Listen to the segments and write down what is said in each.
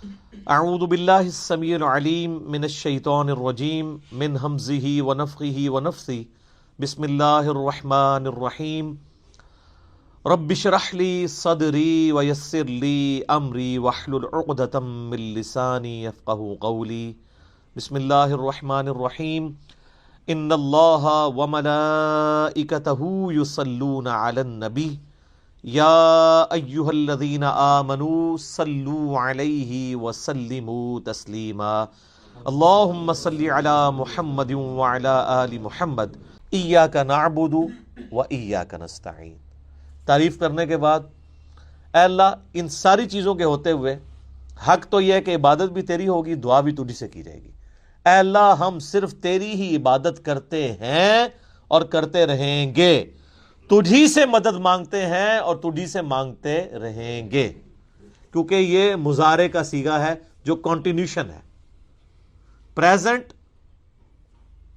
اعوذ باللہ السمیع العلیم من الشیطان الرجیم من ہمزہ ونفخہ ونفثہ بسم اللہ الرحمن الرحیم رب اشرح لی صدری ویسر لی امری واحلل عقدۃ من لسانی یفقہوا قولی بسم اللہ الرحمن الرحیم ان اللہ وملائکتہ یصلون علی النبی یا ایہا الذین آمنوا صلوا علیہ وسلموا تسلیما اللہم صلی علی محمد وعلی آل محمد ایاک نعبد وایاک نستعین۔ تعریف کرنے کے بعد اے اللہ ان ساری چیزوں کے ہوتے ہوئے حق تو یہ ہے کہ عبادت بھی تیری ہوگی، دعا بھی تجھ سے کی جائے گی۔ اے اللہ ہم صرف تیری ہی عبادت کرتے ہیں اور کرتے رہیں گے، تجھی سے مدد مانگتے ہیں اور تجھی سے مانگتے رہیں گے، کیونکہ یہ مضارع کا صیغہ ہے جو کنٹینیوشن ہے۔ پریزنٹ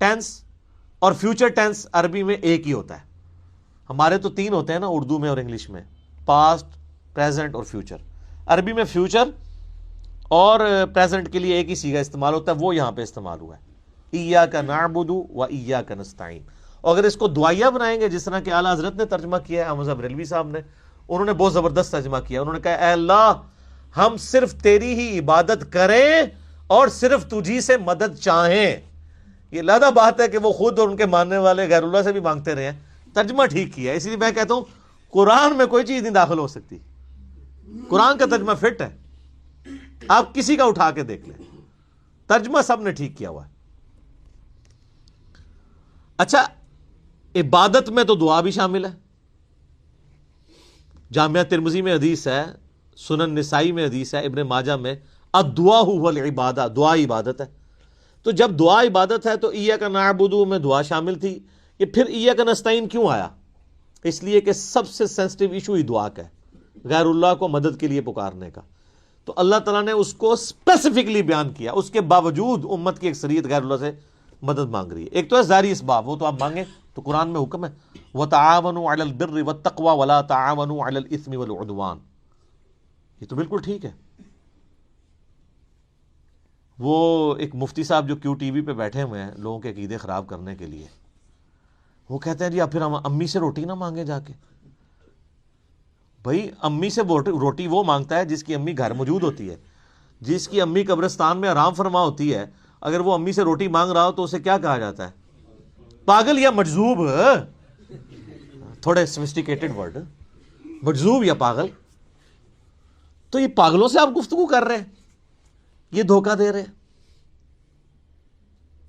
ٹینس اور فیوچر ٹینس عربی میں ایک ہی ہوتا ہے، ہمارے تو تین ہوتے ہیں نا اردو میں اور انگلش میں، پاسٹ، پریزنٹ اور فیوچر۔ عربی میں فیوچر اور پریزنٹ کے لیے ایک ہی صیغہ استعمال ہوتا ہے، وہ یہاں پہ استعمال ہوا ہے، ایاک نعبد و ایاک نستعین۔ اور اگر اس کو دعائیہ بنائیں گے جس طرح کہ اعلیٰ حضرت نے ترجمہ کیا ہے، احمد بریلوی صاحب نے، انہوں نے بہت زبردست ترجمہ کیا۔ انہوں نے کہا اے اللہ ہم صرف تیری ہی عبادت کریں اور صرف تجھی سے مدد چاہیں۔ یہ علیحدہ بات ہے کہ وہ خود اور ان کے ماننے والے غیر اللہ سے بھی مانگتے رہے ہیں، ترجمہ ٹھیک کیا ہے۔ اسی لیے میں کہتا ہوں قرآن میں کوئی چیز نہیں داخل ہو سکتی، قرآن کا ترجمہ فٹ ہے، آپ کسی کا اٹھا کے دیکھ لیں، ترجمہ سب نے ٹھیک کیا ہوا ہے۔ اچھا، عبادت میں تو دعا بھی شامل ہے۔ جامعہ ترمذی میں حدیث ہے، سنن نسائی میں حدیث ہے، ابن ماجہ میں الدعاء هو العبادہ، دعا عبادت ہے۔ تو جب دعا عبادت ہے تو ایاک نعبد میں دعا شامل تھی، یہ پھر ایاک نستعین کیوں آیا؟ اس لیے کہ سب سے سینسٹیو ایشو ہی دعا کا ہے، غیر اللہ کو مدد کے لیے پکارنے کا۔ تو اللہ تعالیٰ نے اس کو اسپیسیفکلی بیان کیا، اس کے باوجود امت کی اکثریت غیر اللہ سے مدد مانگ رہی ہے۔ ایک تو ہے ظاہری اسباب، وہ تو آپ مانگیں، تو قرآن میں حکم ہے وَتَعَاوَنُوا عَلَى الْبِرِّ وَالتَّقْوَى وَلَا تَعَاوَنُوا عَلَى الْإِثْمِ وَالْعُدْوَانِ، یہ تو بالکل ٹھیک ہے۔ وہ ایک مفتی صاحب جو کیو ٹی وی پہ بیٹھے ہوئے ہیں لوگوں کے عقیدے خراب کرنے کے لیے، وہ کہتے ہیں جی اب پھر ہم امی سے روٹی نہ مانگے جا کے۔ بھائی امی سے روٹی وہ مانگتا ہے جس کی امی گھر موجود ہوتی ہے، جس کی امی قبرستان میں آرام فرما ہوتی ہے۔ اگر وہ امی سے روٹی مانگ رہا ہو تو اسے کیا کہا جاتا ہے؟ پاگل یا مجذوب، تھوڑے سوفسٹیکیٹڈ ورڈ، مجذوب یا پاگل۔ تو یہ پاگلوں سے آپ گفتگو کر رہے ہیں، یہ دھوکہ دے رہے ہیں۔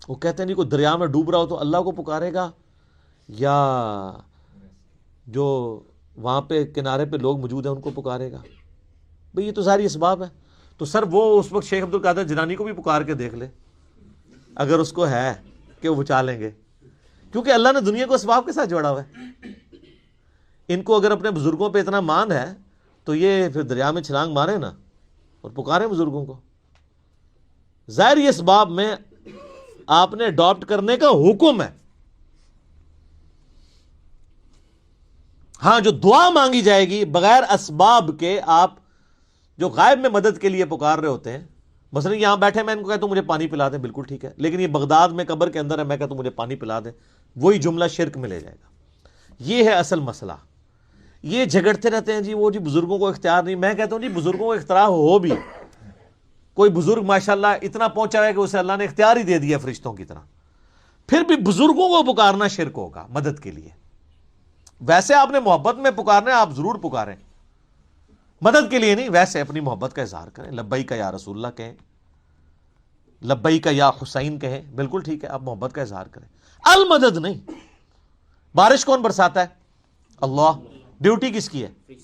وہ کہتے ہیں جی کوئی دریا میں ڈوب رہا ہو تو اللہ کو پکارے گا یا جو وہاں پہ کنارے پہ لوگ موجود ہیں ان کو پکارے گا؟ بھئی یہ تو ساری اسباب ہے۔ تو سر وہ اس وقت شیخ عبدالقادر جیلانی کو بھی پکار کے دیکھ لے اگر اس کو ہے کہ وہ بچا لیں گے، کیونکہ اللہ نے دنیا کو اسباب کے ساتھ جوڑا ہوا ہے۔ ان کو اگر اپنے بزرگوں پہ اتنا مان ہے تو یہ پھر دریا میں چھلانگ مارے نا اور پکارے بزرگوں کو۔ ظاہری اسباب میں آپ نے اڈاپٹ کرنے کا حکم ہے۔ ہاں جو دعا مانگی جائے گی بغیر اسباب کے، آپ جو غائب میں مدد کے لیے پکار رہے ہوتے ہیں، مثلا یہاں بیٹھے میں ان کو کہتا ہوں مجھے پانی پلا دیں، بالکل ٹھیک ہے، لیکن یہ بغداد میں قبر کے اندر ہے، میں کہتا ہوں مجھے پانی پلا دیں، وہی جملہ شرک میں لے جائے گا۔ یہ ہے اصل مسئلہ۔ یہ جھگڑتے رہتے ہیں جی وہ جی بزرگوں کو اختیار نہیں۔ میں کہتا ہوں جی بزرگوں کو اختیار ہو بھی، کوئی بزرگ ماشاءاللہ اتنا پہنچا ہے کہ اسے اللہ نے اختیار ہی دے دیا فرشتوں کی طرح، پھر بھی بزرگوں کو پکارنا شرک ہوگا مدد کے لیے۔ ویسے آپ نے محبت میں پکارنا ہے، آپ ضرور پکاریں، مدد کے لیے نہیں، ویسے اپنی محبت کا اظہار کریں، لبیک یا رسول اللہ کہیں، لبیک یا حسین کہیں، بالکل ٹھیک ہے، آپ محبت کا اظہار کریں، المدد نہیں۔ بارش کون برساتا ہے؟ اللہ۔ ڈیوٹی کس کی ہے؟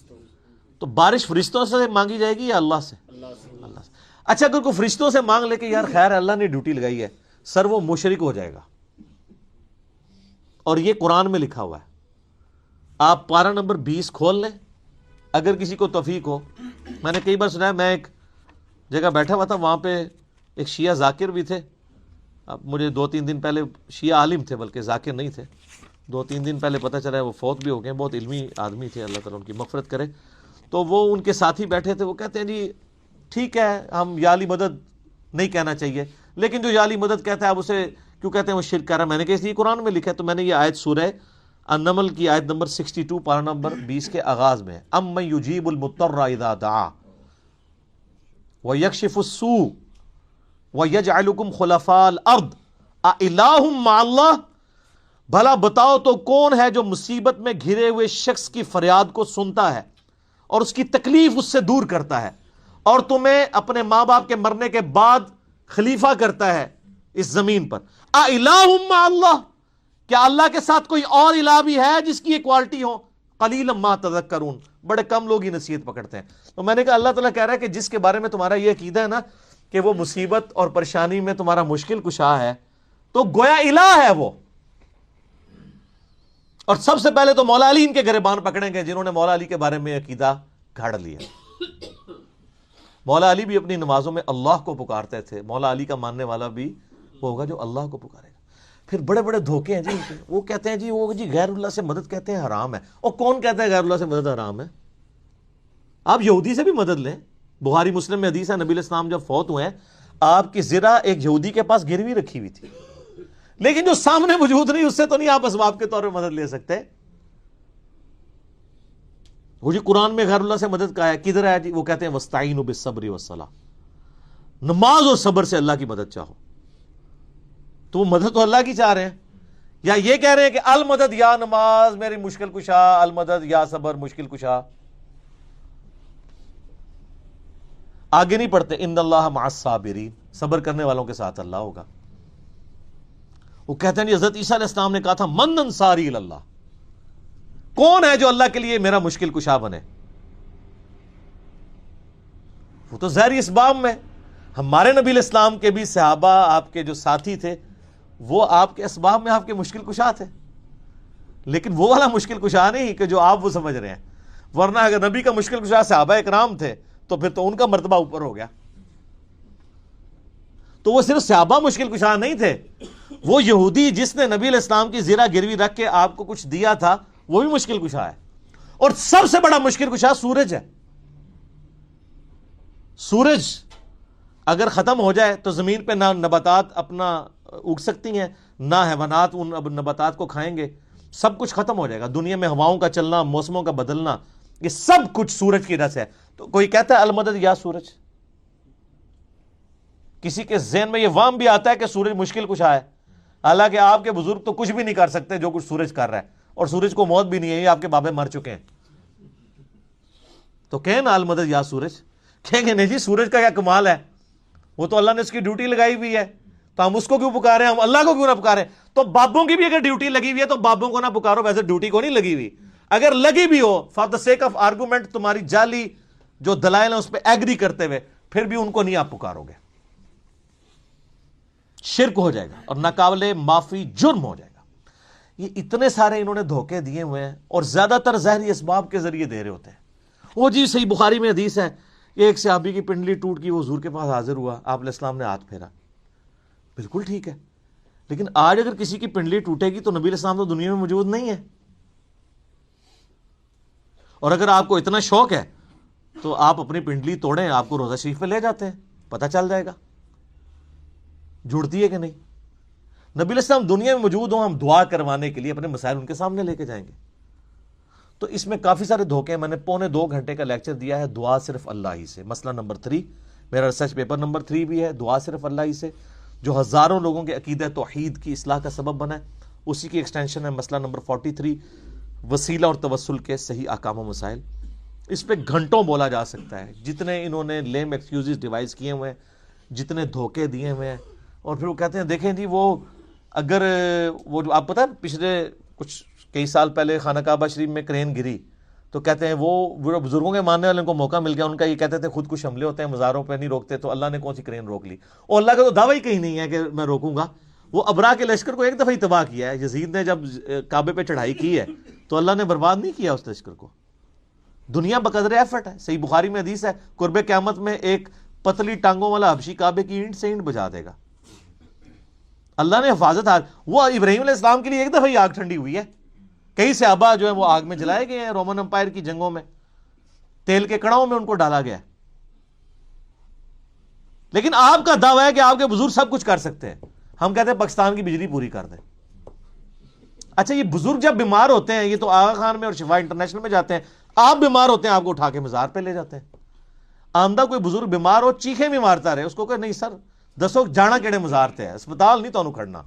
تو بارش فرشتوں سے مانگی جائے گی یا اللہ سے؟ اللہ سے۔ اچھا اگر کوئی فرشتوں سے مانگ لے کہ یار خیر اللہ نے ڈیوٹی لگائی ہے، سر وہ مشرک ہو جائے گا، اور یہ قرآن میں لکھا ہوا ہے۔ آپ پارہ نمبر 20 کھول لیں اگر کسی کو توفیق ہو۔ میں نے کئی بار سنا ہے، میں ایک جگہ بیٹھا ہوا تھا، وہاں پہ ایک شیعہ ذاکر بھی تھے۔ اب مجھے 2-3 دن پہلے، شیعہ عالم تھے بلکہ ذاکر نہیں تھے، 2-3 دن پہلے پتہ چلا ہے وہ فوت بھی ہو گئے، بہت علمی آدمی تھے، اللہ تعالیٰ ان کی مغفرت کرے۔ تو وہ ان کے ساتھی بیٹھے تھے، وہ کہتے ہیں جی ٹھیک ہے ہم یا علی مدد نہیں کہنا چاہیے، لیکن جو یا علی مدد کہتا ہے آپ اسے کیوں کہتے ہیں وہ شرک کر رہا ہے؟ میں نے کہا اس لیے قرآن میں لکھا ہے، تو میں نے یہ آیت سورہ النمل کی آیت نمبر 62 پارہ نمبر 20 کے آغاز میں، امن یجیب المضطر اذا دعا ویکشف السوء ویجعلکم خلفاء الارض اِلٰہ مع اللہ، بھلا بتاؤ تو کون ہے جو مصیبت میں گھرے ہوئے شخص کی فریاد کو سنتا ہے اور اس کی تکلیف اس سے دور کرتا ہے، اور تمہیں اپنے ماں باپ کے مرنے کے بعد خلیفہ کرتا ہے اس زمین پر، اِلٰہ مع اللہ، کیا اللہ کے ساتھ کوئی اور الہ بھی ہے جس کی یہ کوالٹی ہو؟ قلیلا ما تذکرون، بڑے کم لوگ ہی نصیحت پکڑتے ہیں۔ تو میں نے کہا اللہ تعالیٰ کہہ رہا ہے کہ جس کے بارے میں تمہارا یہ عقیدہ ہے نا کہ وہ مصیبت اور پریشانی میں تمہارا مشکل کشا ہے، تو گویا الہ ہے وہ، اور سب سے پہلے تو مولا علی ان کے گریبان پکڑیں گے جنہوں نے مولا علی کے بارے میں عقیدہ گھڑ لیا۔ مولا علی بھی اپنی نمازوں میں اللہ کو پکارتے تھے، مولا علی کا ماننے والا بھی وہ ہوگا جو اللہ کو پکارے گا۔ پھر بڑے بڑے دھوکے ہیں جی ان کے، وہ کہتے ہیں جی وہ جی غیر اللہ سے مدد کہتے ہیں حرام ہے، اور کون کہتا ہے غیر اللہ سے مدد حرام ہے؟ آپ یہودی سے بھی مدد لیں، بخاری مسلم میں حدیث ہے نبی علیہ السلام جب فوت ہوئے ہیں آپ کی زرہ ایک یہودی کے پاس گروی رکھی ہوئی تھی، لیکن جو سامنے موجود نہیں اس سے تو نہیں آپ اسباب کے طور پہ مدد لے سکتے۔ وہ جی قرآن میں غیر اللہ سے مدد کا ہے، کدھر ہے جی؟ وہ کہتے ہیں وَاسْتَعِینُوا بِالصَّبْرِ وَالصَّلَاةِ، نماز اور صبر سے اللہ کی مدد چاہو۔ تو وہ مدد تو اللہ کی چاہ رہے ہیں، یا یہ کہہ رہے ہیں کہ المدد یا نماز میری مشکل کشا، المدد یا صبر مشکل کشا۔ آگے نہیں پڑھتے ان اللہ مع الصابرین، صبر کرنے والوں کے ساتھ اللہ ہوگا۔ وہ کہتے ہیں حضرت عیسیٰ علیہ السلام نے کہا تھا من انصاری اللہ، کون ہے جو اللہ کے لیے میرا مشکل کشا بنے؟ وہ تو ظاہری اسباب میں، ہمارے نبی علیہ السلام کے بھی صحابہ آپ کے جو ساتھی تھے وہ آپ کے اسباب میں آپ کے مشکل کشا تھے، لیکن وہ والا مشکل کشا نہیں کہ جو آپ وہ سمجھ رہے ہیں، ورنہ اگر نبی کا مشکل کشا صحابہ اکرام تھے تو پھر تو ان کا مرتبہ اوپر ہو گیا۔ تو وہ صرف صحابہ مشکل کشا نہیں تھے، وہ یہودی جس نے نبی علیہ السلام کی زرہ گروی رکھ کے آپ کو کچھ دیا تھا وہ بھی مشکل کشا ہے، اور سب سے بڑا مشکل کشا سورج ہے۔ سورج اگر ختم ہو جائے تو زمین پہ نہ نباتات اپنا اگ سکتی ہیں، نہ حیوانات ان نباتات کو کھائیں گے، سب کچھ ختم ہو جائے گا۔ دنیا میں ہواؤں کا چلنا، موسموں کا بدلنا، یہ سب کچھ سورج کی وجہ سے ہے۔ تو کوئی کہتا ہے المدد یا سورج، کسی کے ذہن میں یہ وہم بھی آتا ہے کہ سورج مشکل کشا ہے، حالانکہ آپ کے بزرگ تو کچھ بھی نہیں کر سکتے جو کچھ سورج کر رہا ہے، اور سورج کو موت بھی نہیں ہے، یہ آپ کے بابے مر چکے ہیں۔ تو کہیں نا المدد یا سورج، کہیں گے نہیں جی سورج کا کیا کمال ہے، وہ تو اللہ نے اس کی ڈیوٹی لگائی ہوئی ہے، تو ہم اس کو کیوں پکارے ہیں، ہم اللہ کو کیوں نہ پکارے؟ تو بابوں کی بھی اگر ڈیوٹی لگی ہوئی ہے تو بابوں کو نہ پکارو، ویسے ڈیوٹی کو نہیں لگی ہوئی، اگر لگی بھی ہو for the sake of argument, تمہاری جعلی جو دلائل ہیں اس پہ ایگری کرتے ہوئے، پھر بھی ان کو نہیں آپ پکارو گے، شرک ہو جائے گا اور ناقابل معافی جرم ہو جائے گا۔ یہ اتنے سارے انہوں نے دھوکے دیے ہوئے ہیں، اور زیادہ تر ظاہری اسباب کے ذریعے دے رہے ہوتے ہیں۔ وہ جی صحیح بخاری میں حدیث ہے، ایک صحابی کی پنڈلی ٹوٹ گئی، وہ حضور کے پاس حاضر ہوا، آپ علیہ السلام نے ہاتھ پھیرا، بالکل ٹھیک ہے، لیکن آج اگر کسی کی پنڈلی ٹوٹے گی تو نبی علیہ السلام تو دنیا میں موجود نہیں ہے، اور اگر آپ کو اتنا شوق ہے تو آپ اپنی پنڈلی توڑیں، آپ کو روضہ شریف پہ لے جاتے ہیں، پتہ چل جائے گا جڑتی ہے کہ نہیں۔ نبی علیہ السلام دنیا میں موجود ہوں، ہم دعا کروانے کے لیے اپنے مسائل ان کے سامنے لے کے جائیں گے۔ تو اس میں کافی سارے دھوکے، میں نے 2.25 گھنٹے کا لیکچر دیا ہے دعا صرف اللہ ہی سے، مسئلہ نمبر 3 میرا ریسرچ پیپر نمبر 3 بھی ہے، دعا صرف اللہ ہی سے، جو ہزاروں لوگوں کے عقیدہ توحید کی اصلاح کا سبب بنا ہے، اسی کی ایکسٹینشن ہے مسئلہ نمبر 43 وسیلہ اور توسل کے صحیح احکام و مسائل۔ اس پہ گھنٹوں بولا جا سکتا ہے، جتنے انہوں نے لیم ایکسکیوزز ڈیوائز کیے ہوئے ہیں، جتنے دھوکے دیے ہوئے ہیں، اور پھر وہ کہتے ہیں دیکھیں جی وہ اگر وہ جو آپ پتہ ہے پچھلے کچھ کئی سال پہلے خانہ کعبہ شریف میں کرین گری، تو کہتے ہیں وہ بزرگوں کے ماننے والوں کو موقع مل گیا، ان کا یہ کہتے تھے خود کچھ حملے ہوتے ہیں مزاروں پہ نہیں روکتے، تو اللہ نے کون سی کرین روک لی؟ اور اللہ کا تو دعویٰ ہی کہیں نہیں ہے کہ میں روکوں گا۔ وہ ابرا کے لشکر کو ایک دفعہ ہی تباہ کیا ہے، یزید نے جب کعبے پہ چڑھائی کی ہے تو اللہ نے برباد نہیں کیا اس لشکر کو، دنیا بقدر ایفرٹ ہے۔ صحیح بخاری میں حدیث ہے قرب قیامت میں ایک پتلی ٹانگوں والا حبشی کعبے کی اینٹ سے اینٹ بجا دے گا، اللہ نے حفاظت وہ ابراہیم علیہ السلام کے لیے ایک دفعہ ہی آگ ٹھنڈی ہوئی ہے، کئی صحابہ جو ہیں وہ آگ میں جلائے گئے ہیں، رومن امپائر کی جنگوں میں تیل کے کڑاؤں میں ان کو ڈالا گیا۔ لیکن آپ کا دعویٰ ہے کہ آپ کے بزرگ سب کچھ کر سکتے ہیں. ہم کہتے ہیں پاکستان کی بجلی پوری کر دیں. اچھا یہ بزرگ جب بیمار ہوتے ہیں یہ تو آغا خان میں اور شفا انٹرنیشنل میں جاتے ہیں, آپ بیمار ہوتے ہیں آپ کو اٹھا کے مزار پہ لے جاتے ہیں. آمدہ کوئی بزرگ بیمار ہو چیخیں بھی مارتا رہے, اس کو کہ نہیں سر دسو جانا کیڑے مزار تے ہے, اسپتال نہیں تو کھڑنا.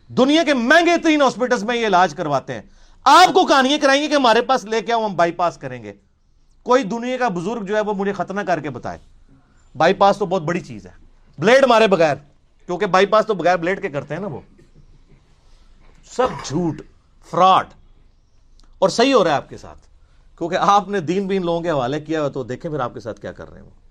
دنیا کے مہنگے ترین ہاسپٹلز میں یہ علاج کرواتے ہیں. آپ کو کہانیاں کرائیں گے کہ ہمارے پاس لے کے آؤ ہم بائی پاس کریں گے. کوئی دنیا کا بزرگ جو ہے وہ مجھے ختنہ کر کے بتائے. بائی پاس تو بہت بڑی چیز ہے, بلیڈ مارے بغیر, کیونکہ بائی پاس تو بغیر بلیڈ کے کرتے ہیں نا وہ. سب جھوٹ, فراڈ. اور صحیح ہو رہا ہے آپ کے ساتھ, کیونکہ آپ نے دین بین لوگوں کے حوالے کیا ہوا, تو دیکھیں پھر آپ کے ساتھ کیا کر رہے ہیں وہ.